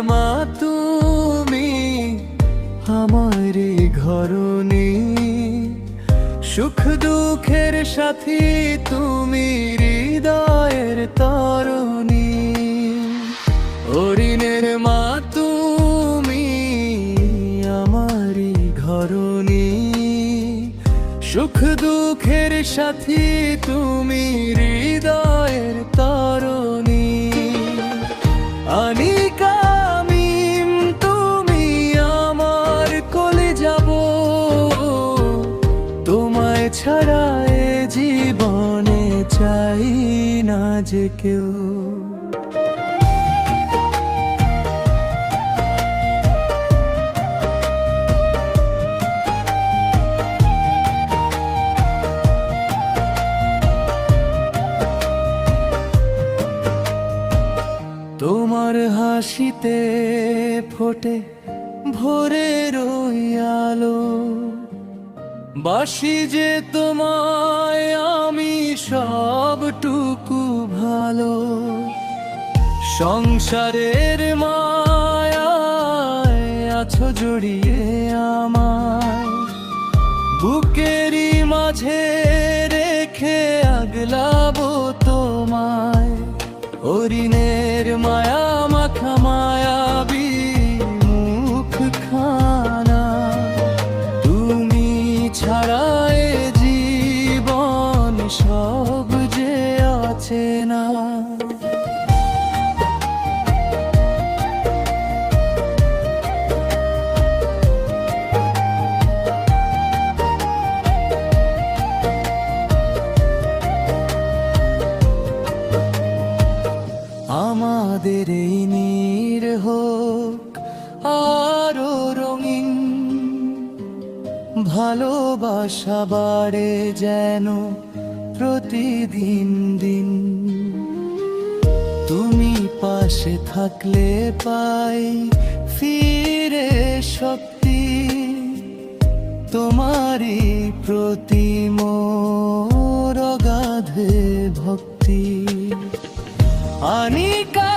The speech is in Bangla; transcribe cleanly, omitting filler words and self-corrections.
মা তুমি, আমারই ঘরণী, সুখ দুঃখের সাথী তুমি, হৃদয়ের তরণী। হরিণের মা তুমি, আমারই ঘরণী, সুখ দুঃখের সাথী তুমি, হৃদয়ের তরণী। আনিকা মিম তুমি, আমার কোলে যাব, তোমায় ছাড়া এ জীবনে চাই না যে কেউ। তোমার হাসিতে ফোটে ভোরের ওই আলো, বাসি যে তোমায় আমি সবটুকু ভালো। সংসারের মায়ায় আছো জড়িয়ে আমায়, বুকেরই মাঝে রেখে আগলাবো তোমায়। হরিণের মায়া মাখা মায়াবী মুখ খানা, তুমি ছাড়া এ জীবন সব যে আছে না। আমাদের এই নীর হোক আরো রঙিন, ভালোবাসা বাড়ে যেন প্রতিদিন দিন। তুমি পাশে থাকলে পাই ফিরে শক্তি, তোমারই প্রতি মোর অগাধ ভক্তি। আনিকা